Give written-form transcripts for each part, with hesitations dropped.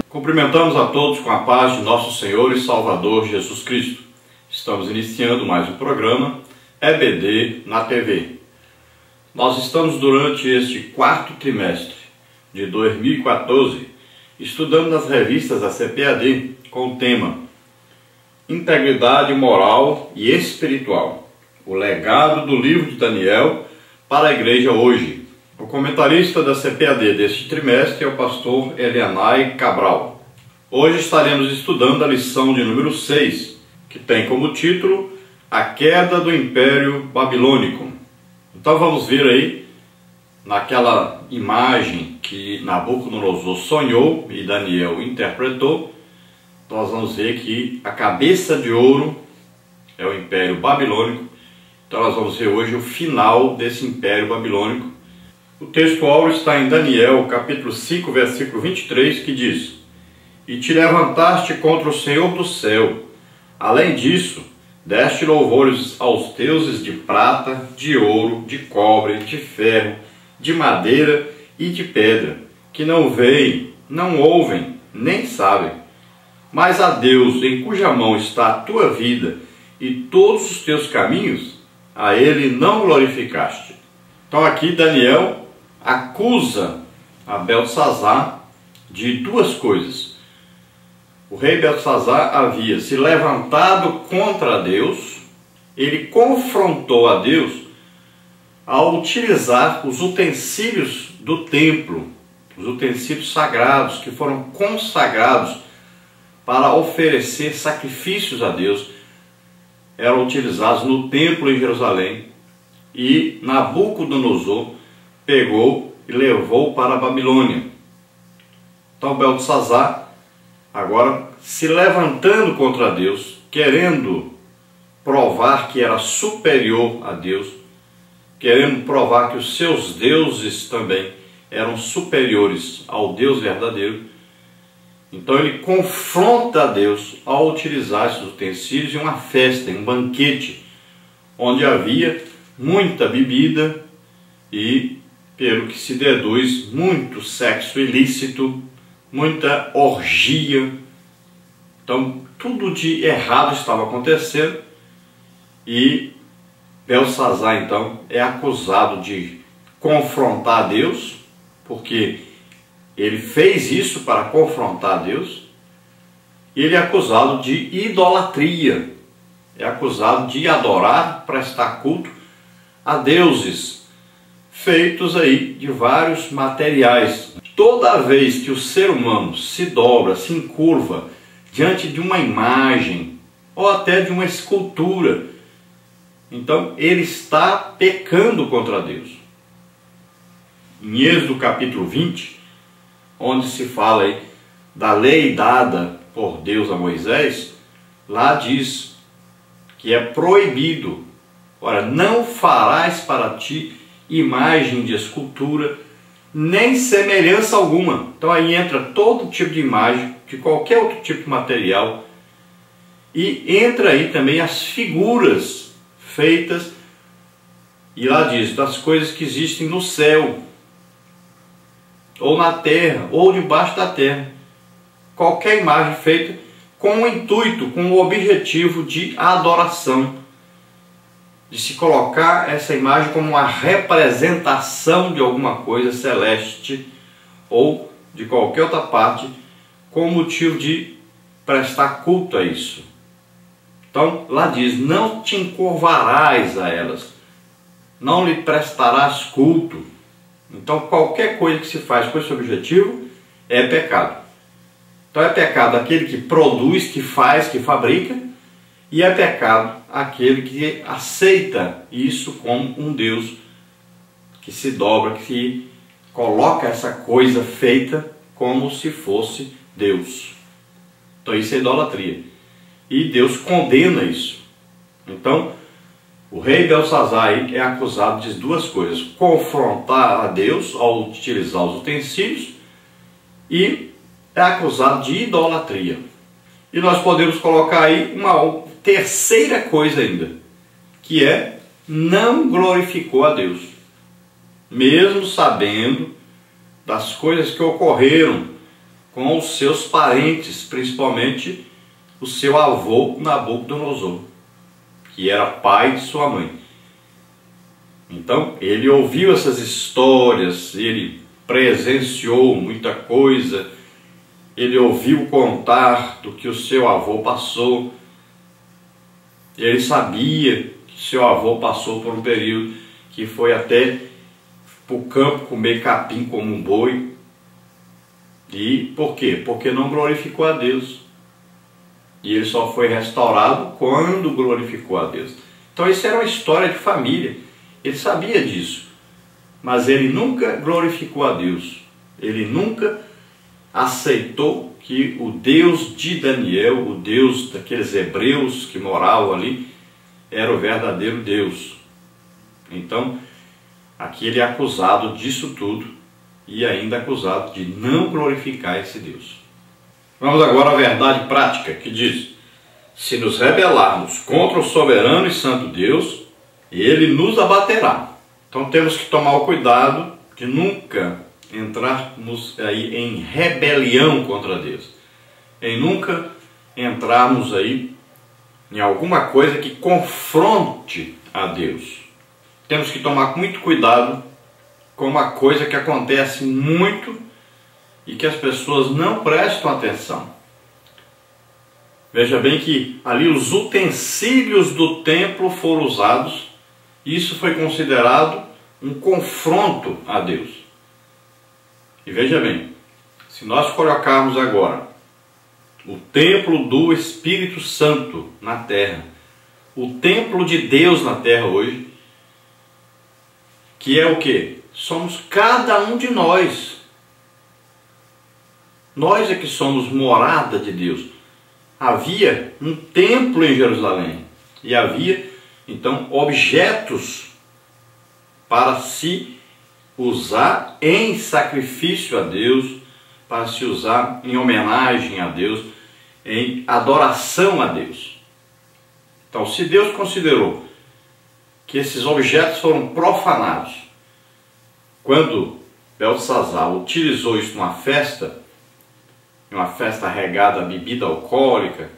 Cumprimentamos a todos com a paz de nosso Senhor e Salvador Jesus Cristo. Estamos iniciando mais um programa EBD na TV. Nós estamos durante este quarto trimestre de 2014 estudando nas revistas da CPAD com o tema Integridade Moral e Espiritual, o legado do livro de Daniel para a igreja hoje. O comentarista da CPAD deste trimestre é o pastor Elianai Cabral. Hoje estaremos estudando a lição de número 6, que tem como título A Queda do Império Babilônico. Então vamos ver aí, naquela imagem que Nabucodonosor sonhou e Daniel interpretou, nós vamos ver que a cabeça de ouro é o Império Babilônico. Então nós vamos ver hoje o final desse Império Babilônico. O texto áureo está em Daniel, capítulo 5, versículo 23, que diz: E te levantaste contra o Senhor do céu. Além disso, deste louvores aos deuses de prata, de ouro, de cobre, de ferro, de madeira e de pedra, que não veem, não ouvem, nem sabem. Mas a Deus, em cuja mão está a tua vida e todos os teus caminhos, a Ele não glorificaste. Então aqui Daniel acusa a Beltesazar de duas coisas. O rei Beltesazar havia se levantado contra Deus, ele confrontou a Deus ao utilizar os utensílios do templo, os utensílios sagrados que foram consagrados para oferecer sacrifícios a Deus, eram utilizados no templo em Jerusalém, e Nabucodonosor pegou e levou para a Babilônia. Então Beltesazar, agora se levantando contra Deus, querendo provar que era superior a Deus, querendo provar que os seus deuses também eram superiores ao Deus verdadeiro, então ele confronta a Deus ao utilizar esses utensílios em uma festa, em um banquete, onde havia muita bebida e, pelo que se deduz, muito sexo ilícito, muita orgia. Então tudo de errado estava acontecendo e Beltesazar então é acusado de confrontar Deus, porque ele fez isso para confrontar Deus, e ele é acusado de idolatria, é acusado de adorar, prestar culto a deuses feitos aí de vários materiais. Toda vez que o ser humano se dobra, se encurva diante de uma imagem ou até de uma escultura, então ele está pecando contra Deus. Em Êxodo capítulo 20, onde se fala aí da lei dada por Deus a Moisés, lá diz que é proibido: ora, não farás para ti imagem de escultura, nem semelhança alguma. Então aí entra todo tipo de imagem, de qualquer outro tipo de material, e entra aí também as figuras feitas, e lá diz, das coisas que existem no céu, ou na terra, ou debaixo da terra. Qualquer imagem feita com o intuito, com o objetivo de adoração, de se colocar essa imagem como uma representação de alguma coisa celeste ou de qualquer outra parte, com o motivo de prestar culto a isso. Então lá diz, não te encurvarás a elas, não lhe prestarás culto. Então qualquer coisa que se faz com esse objetivo é pecado. Então é pecado aquele que produz, que faz, que fabrica, e é pecado aquele que aceita isso como um Deus, que se dobra, que coloca essa coisa feita como se fosse Deus. Então isso é idolatria. E Deus condena isso. Então o rei Beltesazar é acusado de duas coisas: confrontar a Deus ao utilizar os utensílios, e é acusado de idolatria. E nós podemos colocar aí uma terceira coisa ainda, que é não glorificou a Deus, mesmo sabendo das coisas que ocorreram com os seus parentes, principalmente o seu avô Nabucodonosor, que era pai de sua mãe. Então, ele ouviu essas histórias, ele presenciou muita coisa, ele ouviu contar do que o seu avô passou, ele sabia que seu avô passou por um período que foi até para o campo comer capim como um boi. E por quê? Porque não glorificou a Deus. E ele só foi restaurado quando glorificou a Deus. Então isso era uma história de família. Ele sabia disso. Mas ele nunca glorificou a Deus. Ele nunca aceitou que o Deus de Daniel, o Deus daqueles hebreus que moravam ali, era o verdadeiro Deus. Então, aqui ele é acusado disso tudo e ainda acusado de não glorificar esse Deus. Vamos agora à verdade prática, que diz: se nos rebelarmos contra o soberano e santo Deus, ele nos abaterá. Então temos que tomar o cuidado de nunca entrarmos aí em rebelião contra Deus, em nunca entrarmos aí em alguma coisa que confronte a Deus. Temos que tomar muito cuidado com uma coisa que acontece muito e que as pessoas não prestam atenção. Veja bem que ali os utensílios do templo foram usados, e isso foi considerado um confronto a Deus. E veja bem, se nós colocarmos agora o templo do Espírito Santo na terra, o templo de Deus na terra hoje, que é o quê? Somos cada um de nós. Nós é que somos morada de Deus. Havia um templo em Jerusalém e havia então objetos para se usar em sacrifício a Deus, para se usar em homenagem a Deus, em adoração a Deus. Então, se Deus considerou que esses objetos foram profanados, quando Beltesazar utilizou isso numa festa regada a bebida alcoólica,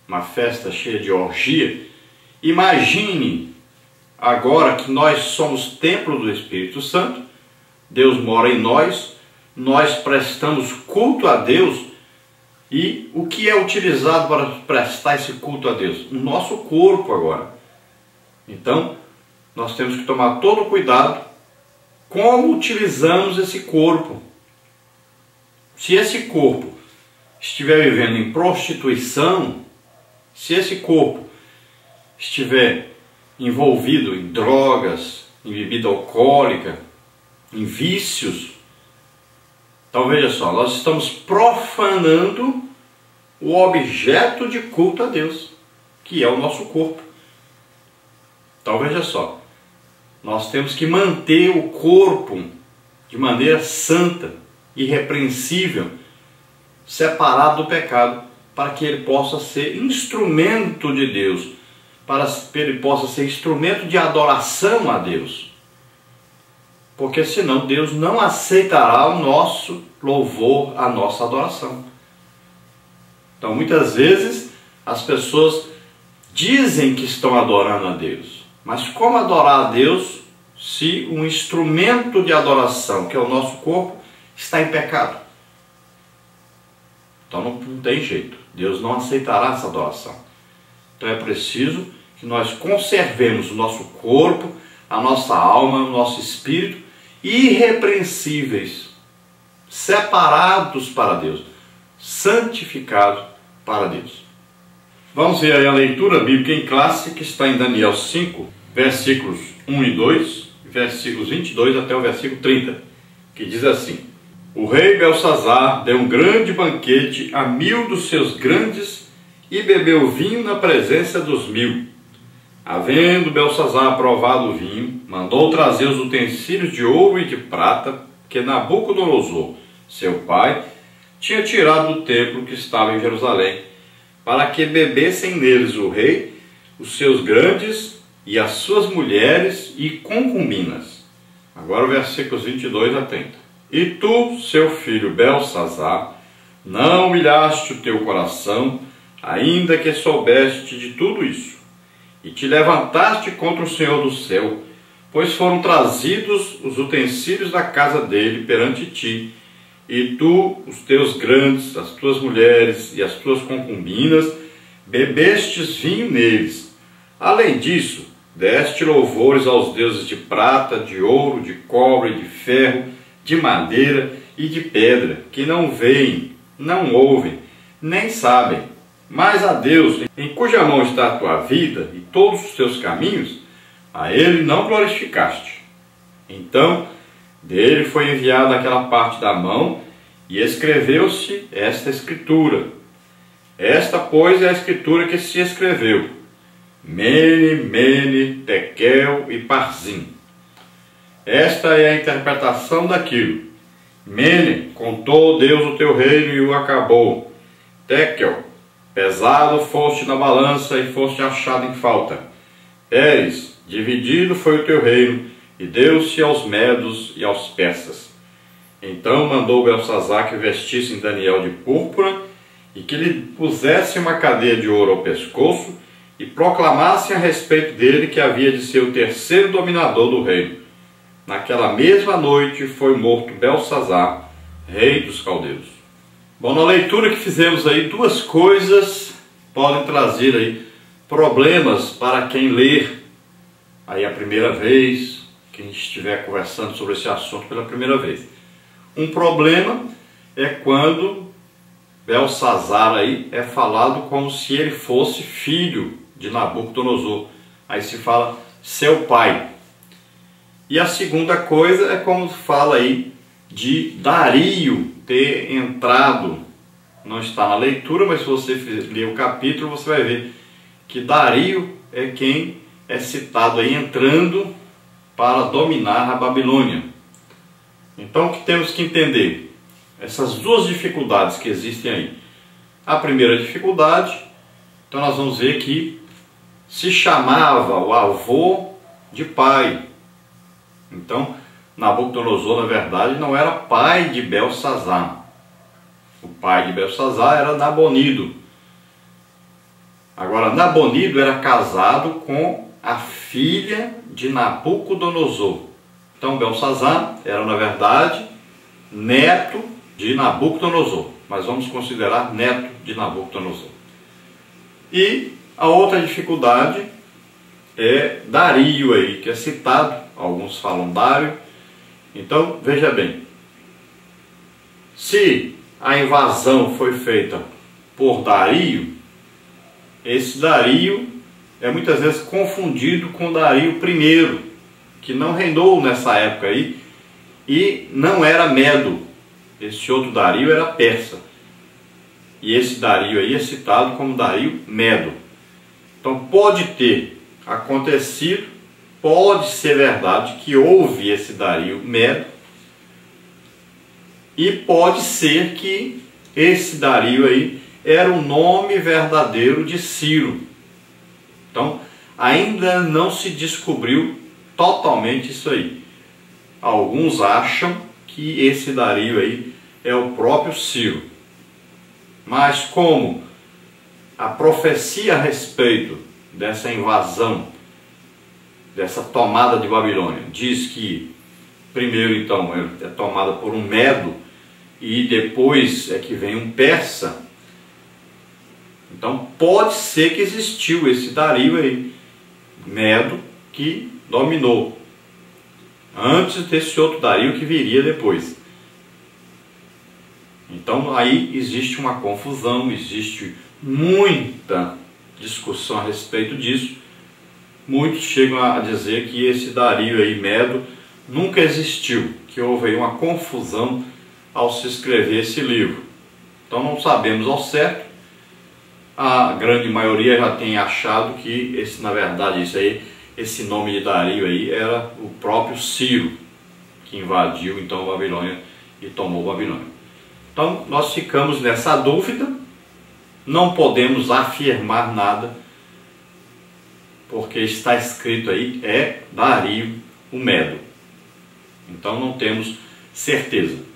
uma festa cheia de orgia, imagine agora que nós somos templo do Espírito Santo, Deus mora em nós, nós prestamos culto a Deus, e o que é utilizado para prestar esse culto a Deus? O nosso corpo agora. Então, nós temos que tomar todo o cuidado como utilizamos esse corpo. Se esse corpo estiver vivendo em prostituição, se esse corpo estiver envolvido em drogas, em bebida alcoólica, em vícios, então veja só, nós estamos profanando o objeto de culto a Deus, que é o nosso corpo. Então veja só, nós temos que manter o corpo de maneira santa, irrepreensível, separado do pecado, para que ele possa ser instrumento de Deus, para que ele possa ser instrumento de adoração a Deus. Porque senão Deus não aceitará o nosso louvor, a nossa adoração. Então muitas vezes as pessoas dizem que estão adorando a Deus, mas como adorar a Deus se um instrumento de adoração, que é o nosso corpo, está em pecado? Então não tem jeito, Deus não aceitará essa adoração. Então é preciso que nós conservemos o nosso corpo, a nossa alma, o nosso espírito irrepreensíveis, separados para Deus, santificados para Deus. Vamos ver aí a leitura bíblica em classe, que está em Daniel 5, versículos 1 e 2, versículos 22 até o versículo 30, que diz assim: o rei Beltesazar deu um grande banquete a 1000 dos seus grandes e bebeu vinho na presença dos 1000. Havendo Beltesazar provado o vinho, mandou trazer os utensílios de ouro e de prata que Nabucodonosor, seu pai, tinha tirado do templo que estava em Jerusalém, para que bebessem neles o rei, os seus grandes e as suas mulheres e concubinas. Agora o versículos 22 a 30. E tu, seu filho Beltesazar, não humilhaste o teu coração, ainda que soubeste de tudo isso, e te levantaste contra o Senhor do céu, pois foram trazidos os utensílios da casa dele perante ti, e tu, os teus grandes, as tuas mulheres e as tuas concubinas, bebestes vinho neles. Além disso, deste louvores aos deuses de prata, de ouro, de cobre, de ferro, de madeira e de pedra, que não veem, não ouvem, nem sabem. Mas a Deus, em cuja mão está a tua vida e todos os teus caminhos, a ele não glorificaste. Então, dele foi enviada aquela parte da mão, e escreveu-se esta escritura. Esta, pois, é a escritura que se escreveu: Mene, Mene, Tekel e Parzim. Esta é a interpretação daquilo. Mene, contou Deus o teu reino e o acabou. Tekel, pesado foste na balança e foste achado em falta. Peres, dividido foi o teu reino, e deu-se aos medos e aos persas. Então mandou Belsazar que vestissem Daniel de púrpura e que lhe pusessem uma cadeia de ouro ao pescoço e proclamassem a respeito dele que havia de ser o terceiro dominador do reino. Naquela mesma noite foi morto Belsazar, rei dos caldeus. Bom, na leitura que fizemos aí, duas coisas podem trazer aí problemas para quem ler aí a primeira vez, quem estiver conversando sobre esse assunto pela primeira vez. Um problema é quando Belsazar aí é falado como se ele fosse filho de Nabucodonosor. Aí se fala seu pai. E a segunda coisa é como fala aí de Dario ter entrado. Não está na leitura, mas se você ler o capítulo, você vai ver que Dario é quem é citado aí entrando para dominar a Babilônia. Então, o que temos que entender? Essas duas dificuldades que existem aí. A primeira dificuldade, então nós vamos ver que se chamava o avô de pai. Então, Nabucodonosor, na verdade, não era pai de Belsazar. O pai de Belsazar era Nabonido. Agora, Nabonido era casado com a filha de Nabucodonosor. Então, Belsazar era, na verdade, neto de Nabucodonosor. Mas vamos considerar neto de Nabucodonosor. E a outra dificuldade é Dario aí, que é citado. Alguns falam Dário. Então, veja bem. Se a invasão foi feita por Dario, esse Dario é muitas vezes confundido com Dario I, que não reinou nessa época aí, e não era Medo. Esse outro Dario era persa. E esse Dario aí é citado como Dario Medo. Então pode ter acontecido, pode ser verdade que houve esse Dario Medo, e pode ser que esse Dario aí era o nome verdadeiro de Ciro. Então ainda não se descobriu totalmente isso aí. Alguns acham que esse Dario aí é o próprio Ciro. Mas como a profecia a respeito dessa invasão, dessa tomada de Babilônia, diz que primeiro então é tomada por um medo e depois é que vem um persa. Então pode ser que existiu esse Dario aí, Medo, que dominou antes desse outro Dario que viria depois. Então aí existe uma confusão, existe muita discussão a respeito disso. Muitos chegam a dizer que esse Dario aí, Medo, nunca existiu, que houve aí uma confusão ao se escrever esse livro. Então não sabemos ao certo. A grande maioria já tem achado que esse, na verdade, esse nome de Dario aí era o próprio Ciro, que invadiu então a Babilônia e tomou a Babilônia. Então nós ficamos nessa dúvida, não podemos afirmar nada, porque está escrito aí, é Dario o Medo. Então não temos certeza.